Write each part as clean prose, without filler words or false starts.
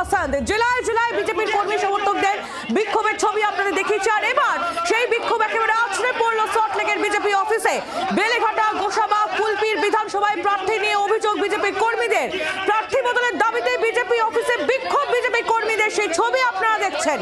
পছন্দ। জেলায় জেলায় বিজেপির কর্মী সমর্থকদের বিক্ষোভের ছবি আপনাদের দেখিয়েছি। আর এবার সেই বিক্ষোভ একেবারে আছড়ে পড়লো সল্টলেকের বিজেপি অফিসে। বেলেঘাটা, গোসাবা, কুলপির বিধানসভায় প্রার্থী নিয়ে অভিযোগ বিজেপি কর্মীদের। প্রার্থী বদলের দাবিতে বিজেপি অফিসে বিক্ষোভ বিজেপি কর্মীদের, সেই ছবি আপনারা দেখছেন।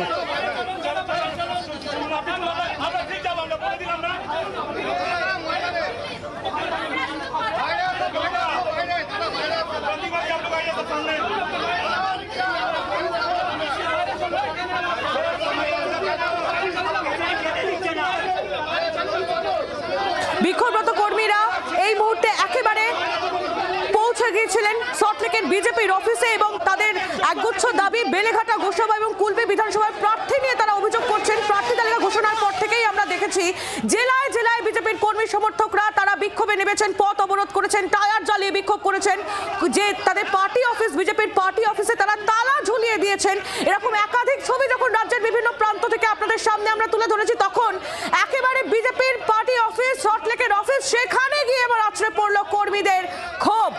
বিক্ষোভরত কর্মীরা এই মুহূর্তে একেবারে পৌঁছে গিয়েছিলেন সল্টলেকের বিজেপির অফিসে এবং তাদের একগুচ্ছ দাবি। বেলেঘাটা, গোসাবা এবং কুলপি বিধানসভার প্রার্থী নিয়ে তারা অভিযোগ করছেন। প্রার্থী তালিকা ঘোষণার পর থেকেই আমরা দেখেছি জেলায় জেলায় বিজেপির কর্মী সমর্থকরা তারা বিক্ষোভে নেমেছেন, পথ অবরোধ করেছেন, টায়ার জ্বালিয়ে বিক্ষোভ করেছেন। যে তাদের পার্টি অফিস, বিজেপির পার্টি অফিসে তারা তালা ঝুলিয়ে দিয়েছেন। এরকম একাধিক ছবি যখন রাজ্যের বিভিন্ন প্রান্ত থেকে আপনাদের সামনে আমরা তুলে ধরেছি, তখন একেবারে বিজেপির পার্টি অফিস, সল্টলেকের অফিস, সেখানে গিয়ে এবার আছড়ে পড়লো কর্মীদের ক্ষোভ।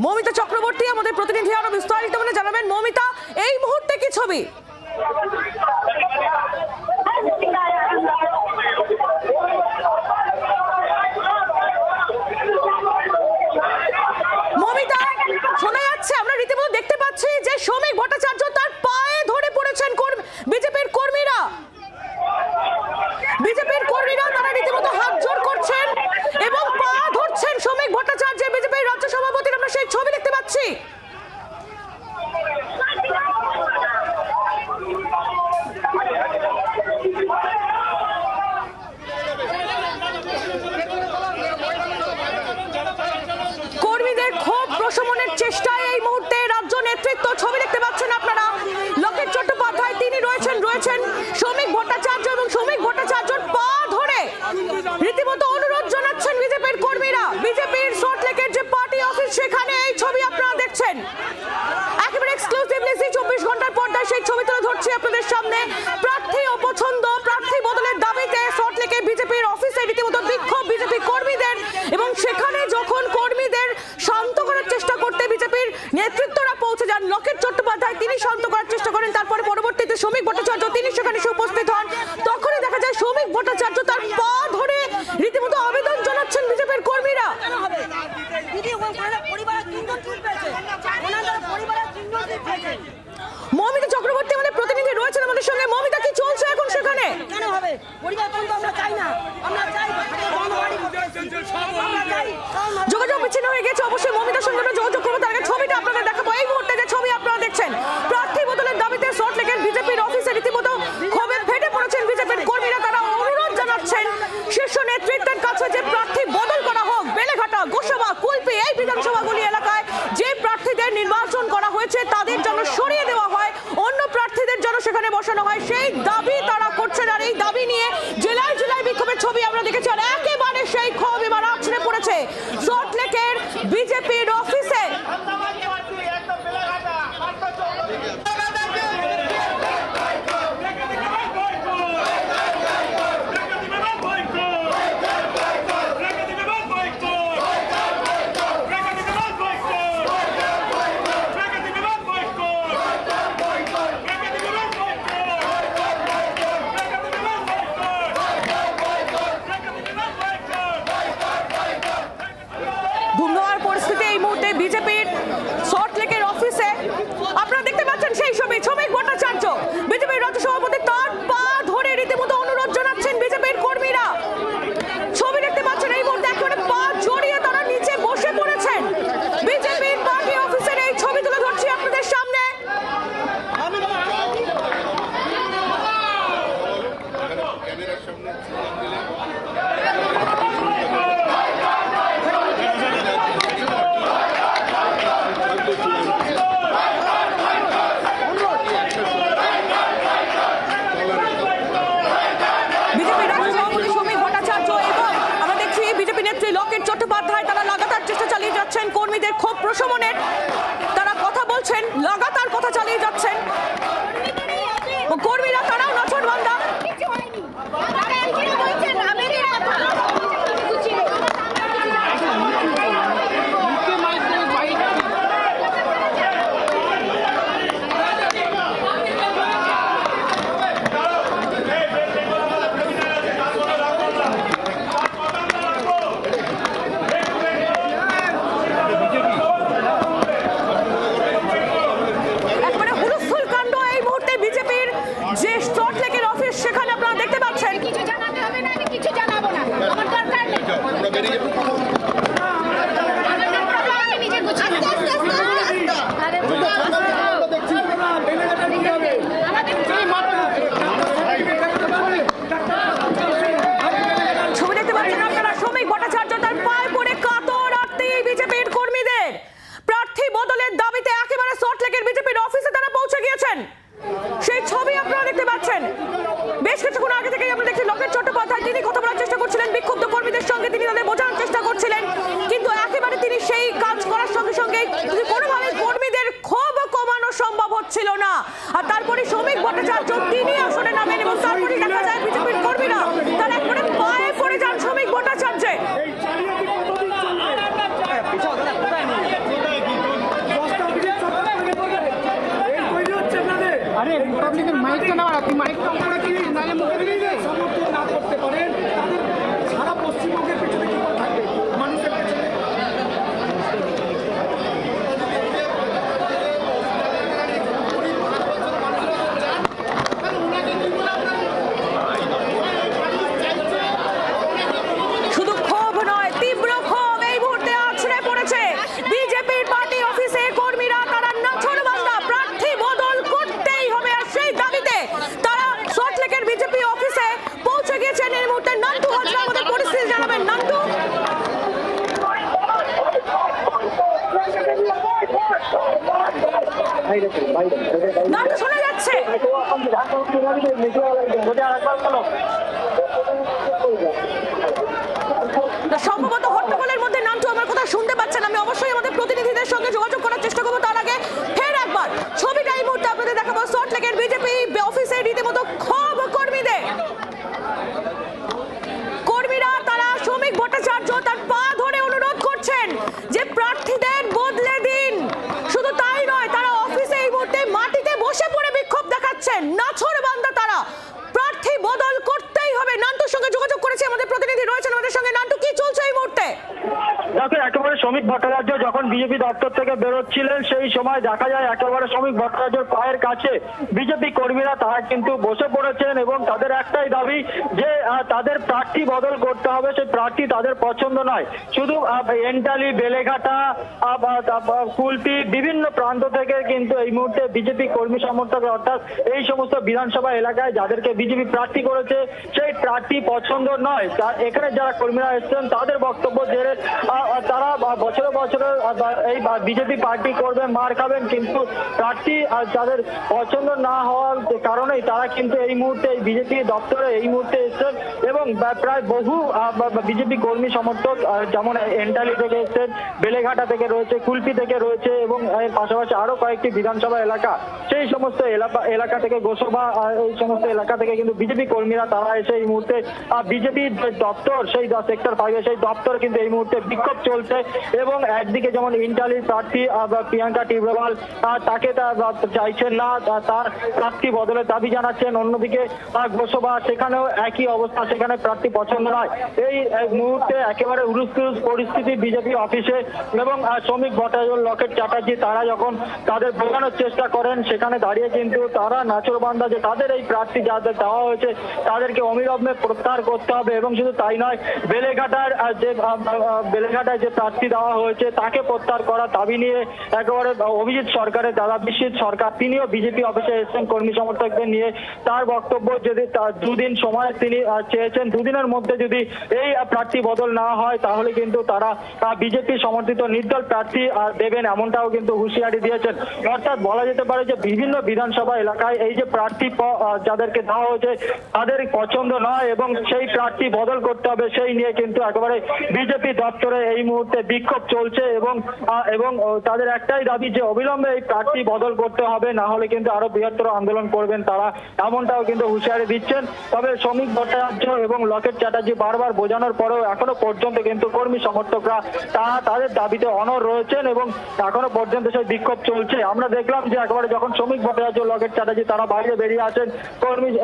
মৌমিতা চক্রবর্তী আমাদের প্রতিনিধি আরো বিস্তারিত জানাবেন। মৌমিতা, এই মুহূর্তে কি ছবি? মৌমিতা, শোনা যাচ্ছে, আমরা রীতিমতো দেখতে পাচ্ছি যে শ্রমিক ভট্টাচার্য তার পায়ে ধরে পড়েছেন বিজেপির কর্মীরা। বিজেপির কর্মীরা তারা রীতিমতো হাত জোড় করছেন এবং পা ধরছেন শ্রমিক ভট্টাচার্যের, বিজেপির রাজ্য সভাপতির। আমরা সেই ছবি দেখতে পাচ্ছি। কর্মীদের ক্ষোভ প্রশমনের চেষ্টায় এই মুহূর্তে রাজ্য নেতৃত্ব, ছবি দেখতে পাচ্ছেন আপনারা। লকেট চট্টোপাধ্যায় তিনি রয়েছেন শ্রমিক ভট্টাচার্য এবং শ্রমিক ভট্টাচার্যর পা ধরে রীতিমতো অনুরোধ জানাচ্ছেন বিজেপির কর্মীরা। বিজেপির সল্টলেকের যে পার্টি অফিস, সেখানে এই ছবি আপনারা দেখছেন। একেবারে এক্সক্লুসিভলি 24 ঘন্টার পর্দায় সেই ছবি তুলে ধরছি আপনাদের সামনে। প্রার্থী অপছন্দ, প্রার্থী বদলের দাবিতে সল্টলেকের বিজেপির অফিসে রীতিমতো বিক্ষোভ বিজেপি কর্মীদের। এবং সেখানে যখন কর্মীদের শান্ত করার চেষ্টা করতে বিজেপির নেতৃত্বরা পৌঁছে যান, লকেট চট্টোপাধ্যায় তিনি শান্ত করার চেষ্টা করেন, তারপরে পরবর্তীতে শ্রমিক ভট্টাচার্য তিনি সেখানে উপস্থিত হন। তখনই দেখা যায় শ্রমিক ভট্টাচার্য তার পা ধরে রীতিমতো আবেদন জানাচ্ছেন বিজেপির কর্মীরা। মৌমিতা চক্রবর্তী আমাদের প্রতিনিধি রয়েছেন আমাদের সঙ্গে। মৌমিতা, কি চলছে এখন সেখানে? কেন হবে পরিবর্তন? তো আমরা চাই না, আমরা চাই যোগাযোগ বিচ্ছিন্ন হয়ে গেছে। অবশ্যই মৌমিতার সঙ্গে আমরা যোগাযোগ করবো, তার আগে ছবিটা আপনাদের দেখাবো। এই মুহূর্তে যে ছবি আপনারা দেখছেন, প্রার্থী বদলের দাবিতে সল্টলেকের বিজেপির অফিসে রীতিমতো ক্ষোভে ফেটে পড়েছেন বিজেপির কর্মীরা। তারা অনুরোধ জানাচ্ছেন শীর্ষ নেতৃত্বের কাছে যে প্রার্থী বদল করা হোক। বেলেঘাটা, গোসাবা, কুলপি এই বিধানসভাগুলি এলাকায় যে প্রার্থীদের নির্বাচন করা হয়েছে তাদের যেন সরিয়ে দেওয়া হয়, অন্য প্রার্থীদের যেন সেখানে বসানো হয়, সেই দাবি তারা করছেন। আর এই দাবি নিয়ে জেলায় জেলায় বিক্ষোভের ছবি আমরা দেখেছি। আর একেবারে সেই ক্ষোভ এবার আছড়ে পড়েছে সল্টলেকের বিজেপির অফিসে। ধুমধামার পরিস্থিতি এই মুহূর্তে বিজেপির সল্টলেকের অফিসে। আপনারা দেখতে পাচ্ছেন সেই ছবি, শ্রমিক ভট্টাচার্য বিজেপির রাজ্য সভাপতি, তার পা ধরে রীতিমতো অনুরোধ জানাচ্ছেন বিজেপির কর্মীরা। ছবি দেখতে পাচ্ছেন এই মুহূর্তে একেবারে পা জড়িয়ে তারা নিচে বসে পড়েছেন। বিজেপির পার্টি অফিসের এই ছবি তুলে ধরছি আপনাদের সামনে। লকেট চট্টোপাধ্যায় তারা লাগাতার চেষ্টা চালিয়ে যাচ্ছেন কর্মীদের ক্ষোভ প্রশমনের। তারা কথা বলছেন, লাগাতার কথা চালিয়ে যাচ্ছেন কর্মীরা। তারাও নজরবান্ধা। করছেন সেই ছবি আপনারা দেখতে পাচ্ছেন। বেশ কিছুক্ষণ আগে থেকে আমরা দেখছি লকেট চট্টোপাধ্যায় তিনি কথা বলার চেষ্টা করছিলেন বিক্ষুব্ধ কর্মীদের সঙ্গে, তিনি তাদের বোঝানোর চেষ্টা করছিলেন, কিন্তু একেবারে তিনি সেই কাজ করার সঙ্গে সঙ্গে কোনোভাবে কর্মীদের ক্ষোভ কমানো সম্ভব হচ্ছিল না। আর তারপরে শ্রমিক ভট্টাচার্য তিনি আসনে নামেন এবং তারপরে দেখা যায় বিজেপির কর্মীরা তারা একবারে পায়ে পড়ে যান শ্রমিক ভট্টাচার্যে। আরে রিপাবলিকের মাইকটা নাও, আপনি মাইকটা করে কি নালে মুখে দিয়ে সমর্থন না করতে পারেন তাদের সারা পশ্চিমবঙ্গের পেছনে কি করে থাকবে মানুষের পেছনে। শুধু ক্ষোভ নয়, তীব্র ক্ষোভ এই মুহূর্তে আছড়ে পড়েছে বিজেপির পার্টি অফিসে। কর্মীরা তারা নাছোড়বান্দা প্রার্থী বদল করতেই হবে, আর সেই দাবিতে তারা সল্টলেকের বিজেপি অফিসে পৌঁছে গিয়েছেন। এই মুহূর্তে নান্টু হাজরা আমাদের পরিস্থিতি জানাবেন। নান্টু, নান্টু শোনা যাচ্ছে? সম্ভবত হট্টগোলের মধ্যে নান্টু আমার কথা শুনতে পাচ্ছেন। আমি অবশ্যই আমাদের প্রতিনিধিদের সঙ্গে যোগাযোগ করার চেষ্টা করবো। তার আগে ফের একবার ছবিটা এই মুহূর্তে আপনাদের দেখাবো সল্টলেকের বিজেপি অফিসে। রীতিমতো ক্ষোভ কর্মীদের, কর্মীরা তারা শ্রমিক ভট্টাচার্য তার পা ধরে অনুরোধ করছেন যে প্রার্থীদের বদলে দিন। শুধু তাই নয়, তারা অফিসে এই মুহূর্তে মাটিতে বসে পড়ে বিক্ষোভ দেখাচ্ছেন। নাছোড়বান্দা তারা, প্রার্থী বদল করতেই হবে। নান্টুর সঙ্গে যোগাযোগ করেছে আমাদের প্রতিনিধি রয়েছেন আমাদের সঙ্গে। নান্টু, কি চলছে এই মুহূর্তে? দেখো, একেবারে শ্রমিক ভট্টাচার্য যখন বিজেপি দপ্তর থেকে বেরোচ্ছিলেন সেই সময় দেখা যায় একেবারে শ্রমিক ভট্টাচার্যের পায়ের কাছে বিজেপি কর্মীরা তারা কিন্তু বসে পড়েছেন এবং তাদের একটাই দাবি যে তাদের প্রার্থী বদল করতে হবে। সেই প্রার্থী তাদের পছন্দ নয়। শুধু এন্টালি, বেলেঘাটা, কুলপি বিভিন্ন প্রান্ত থেকে কিন্তু এই মুহূর্তে বিজেপি কর্মী সমর্থক অর্থাৎ এই সমস্ত বিধানসভা এলাকায় যাদেরকে বিজেপি প্রার্থী করেছে সেই প্রার্থী পছন্দ নয়। এখানে যারা কর্মীরা এসেছেন তাদের বক্তব্য যে তারা বছরে বছরে এই বিজেপি পার্টি করবে, মার খাবেন, কিন্তু প্রার্থী তাদের পছন্দ না হওয়ার কারণেই তারা কিন্তু এই মুহূর্তে এই বিজেপি দপ্তরে এই মুহূর্তে এসেছেন এবং প্রায় বহু বিজেপি কর্মী সমর্থক যেমন এন্টালি থেকে এসেছেন, বেলেঘাটা থেকে রয়েছে, কুলপি থেকে রয়েছে এবং এর পাশাপাশি আরো কয়েকটি বিধানসভা এলাকা, সেই সমস্ত এলাকা থেকে গোসবা এই সমস্ত এলাকা থেকে কিন্তু বিজেপি কর্মীরা তারা এসে এই মুহূর্তে বিজেপির দপ্তর সেই সেক্টর 5 সেই দপ্তর কিন্তু এই মুহূর্তে বিক্ষোভ চলছে। এবং একদিকে যেমন ইন্টালির প্রার্থী প্রিয়াঙ্কা টিব্রেওয়াল তাকে চাইছেন না, তার প্রার্থী বদলের দাবি জানাচ্ছেন। অন্যদিকে গোসবা সেখানেও একই অবস্থা, সেখানে প্রার্থী পছন্দ নয়। এই মুহূর্তে একেবারে উলুস্থুলুস পরিস্থিতি বিজেপি অফিসে এবং শ্রমিক ভট্টাচার্য, লকেট চ্যাটার্জি তারা যখন তাদের বোঝানোর চেষ্টা করেন সেখানে দাঁড়িয়ে কিন্তু তারা নাছোড়বান্দা যে তাদের এই প্রার্থী যাদের দেওয়া হয়েছে তাদেরকে অবিলম্বে প্রত্যাহার করতে হবে। এবং শুধু তাই নয়, বেলেঘাটায় যে প্রার্থী দেওয়া হয়েছে তাকে প্রত্যাহার করার দাবি নিয়ে একেবারে অভিজিৎ সরকারের দাদা বিশ্বজিৎ সরকার তিনিও বিজেপি অফিসে এসেছেন কর্মী সমর্থকদের নিয়ে। তার বক্তব্য যদি দুদিন সময় তিনি চেয়েছেন, দুদিনের মধ্যে যদি এই প্রার্থী বদল না হয় তাহলে কিন্তু তারা বিজেপি সমর্থিত নির্দল প্রার্থী দেবেন, এমনটাও কিন্তু হুঁশিয়ারি দিয়েছেন। অর্থাৎ বলা যেতে পারে যে বিভিন্ন বিধানসভা এলাকায় এই যে প্রার্থী যাদেরকে দেওয়া হয়েছে তাদের পছন্দ নয় এবং সেই প্রার্থী বদল করতে হবে, সেই নিয়ে কিন্তু একেবারে বিজেপি দপ্তরে এই মুহূর্তে বিক্ষোভ চলছে এবং তাদের একটাই দাবি যে অবিলম্বে এই প্রার্থী বদল করতে হবে, না হলে কিন্তু আরো বৃহত্তর আন্দোলন করবেন তারা, এমনটাও কিন্তু হুঁশিয়ারি দিচ্ছেন। তবে শ্রমিক ভট্টাচার্য এবং লকেট চ্যাটার্জি বারবার বোঝানোর পরেও এখনো পর্যন্ত কিন্তু কর্মী সমর্থকরা তাদের দাবিতে অনড় রয়েছেন এবং এখনো পর্যন্ত সেই বিক্ষোভ চলছে। আমরা দেখলাম যে একেবারে যখন শ্রমিক ভট্টাচার্য, লকেট চ্যাটার্জি তারা বাইরে বেরিয়ে আসেন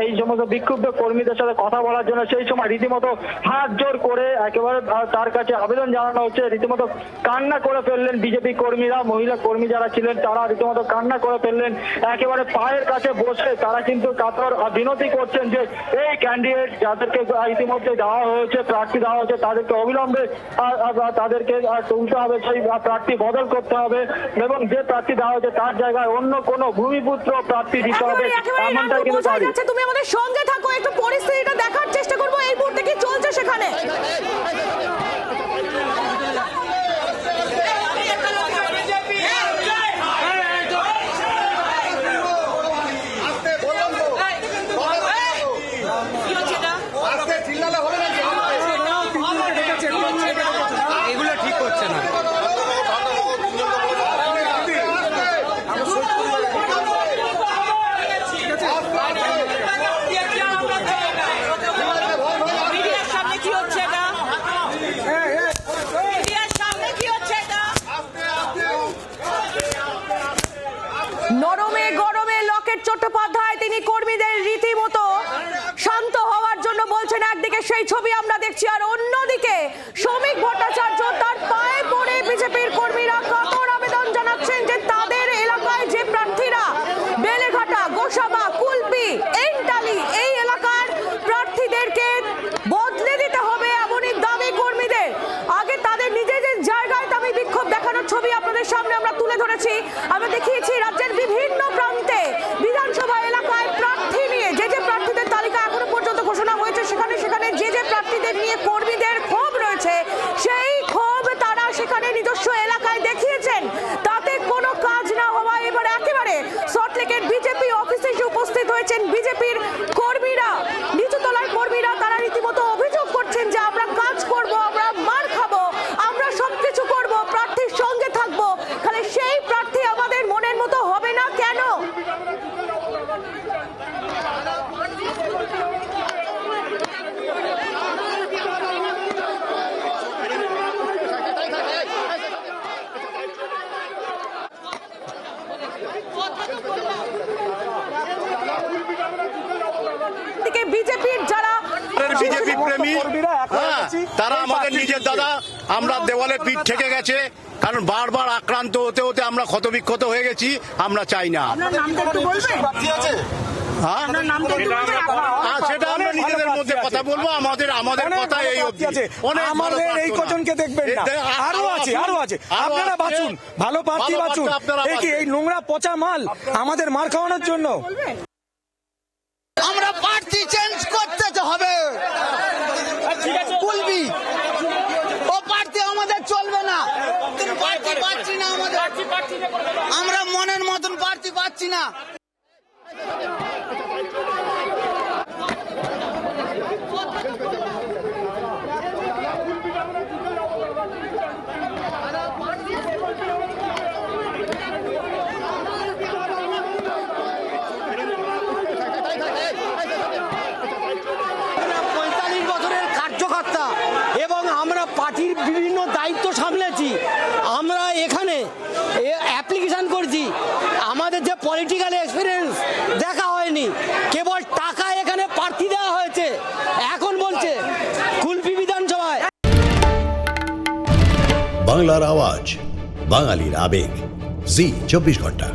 এই সমস্ত বিক্ষুব্ধ কর্মীদের সাথে কথা বলার জন্য, সেই সময় রীতিমতো হাত জোর করে একেবারে তার কাছে আবেদন জানানো হচ্ছে। রীতিমতো কান্না করে ফেললেন বিজেপি কর্মীরা, মহিলা কর্মী যারা ছিলেন তারা রীতিমতো কান্না করে ফেললেন। একেবারে পায়ের কাছে বসে তারা কিন্তু কাতর বিনতি করছেন যে এই ক্যান্ডিডেট যাদেরকে ইতিমধ্যে দেওয়া হয়েছে, প্রার্থী দেওয়া হয়েছে, তাদেরকে অবিলম্বে তাদেরকে তুলতে হবে, সেই প্রার্থী বদল করতে হবে এবং যে প্রার্থী দেওয়া হয়েছে তার জায়গায় অন্য কোনো ভূমিপুত্র প্রার্থী দিতে হবে, এমনটাই কিন্তু দাবি। তুমি আমাদের সঙ্গে থাকো, একটু পরিস্থিতিটা দেখার চেষ্টা করবো এই মুহূর্তে কি চলছে সেখানে। নরমে গরমে লকেট চট্টোপাধ্যায় তিনি কর্মীদের রীতিমতো শান্ত হওয়ার জন্য বলছেন। একদিকে সেই ছবি আমরা দেখছি, আর অন্যদিকে শ্রমিক ভট্টাচার্য তার পায়ে পড়ে বিজেপির কর্মীরা কাতর আবেদন জানাচ্ছেন যে তাদের এলাকায় যে প্রার্থীরা বেলেঘাটা, গোসাবা, কুলপি, এন্টালি এই এলাকার প্রার্থীদেরকে বদলে দিতে হবে, এমনই দাবি কর্মীদের। আগে তাদের নিজেদের জায়গায় দাবি বিক্ষোভ দেখানোর ছবি আপনাদের সামনে আমরা তুলে ধরেছি। আমরা দেখিয়েছি রাজ্যের বিভিন্ন প্রান্তে বিধানসভা এলাকায় প্রার্থী নিয়ে যে প্রার্থীদের তালিকা এখনো পর্যন্ত ঘোষণা হয়েছে, সেখানে যে প্রার্থীদের নিয়ে কর্মীদের ক্ষোভ রয়েছে, সেই ক্ষোভ তারা সেখানে নিজস্ব এলাকায় দেখিয়েছেন। তাতে কোনো কাজ না হওয়ায় এবার একেবারে সল্টলেকের বিজেপি অফিসে এসে উপস্থিত হয়েছেন বিজেপির কর্মীরা, নিচুতলার কর্মীরা। তারা রীতিমতো অভিযোগ করছেন যে আমরা কাজ করব, আমরা মার খাবো, আমরা সবকিছু করব, প্রার্থীর সঙ্গে থাকবো, খালি সেই প্রার্থী আমাদের মনের মতো হবে না কেন? বিজেপির যারা বিজেপি প্রেমী তারা আমাদের নিজের দাদা, আমরা দেওয়ালে পিঠ ঠেকে গেছে, কারণ বারবার আক্রান্ত হতে হতে আমরা ক্ষতবিক্ষত হয়ে গেছি। আমরা চাই না। সেটা আমরা নিজেদের মধ্যে কথা বলবো। আমাদের কথা এই অবধি। আমাদের এই কজনকে দেখবেন না, আরো আছে। আপনারা বাঁচুন, ভালো প্রার্থী বাঁচুন। এই নোংরা পচা মাল আমাদের মার খাওয়ানোর জন্য আমরা প্রার্থী চেঞ্জ করতে হবে। কুলবি ও প্রার্থী আমাদের চলবে না। প্রার্থী পাচ্ছি না, আমরা মনের মতন প্রার্থী পাচ্ছি না। এবং আমরা পার্টির বিভিন্ন দায়িত্ব সামলেছি। আমরা এখানে অ্যাপ্লিকেশন করছি, আমাদের যে পলিটিক্যাল এক্সপিরিয়েন্স দেখা হয়নি, কেবল টাকা এখানে প্রার্থী দেওয়া হয়েছে। এখন বলছে কুলপি বিধানসভায়। বাংলার আওয়াজ, বাঙালির আবেগ, জি 24 ঘন্টা।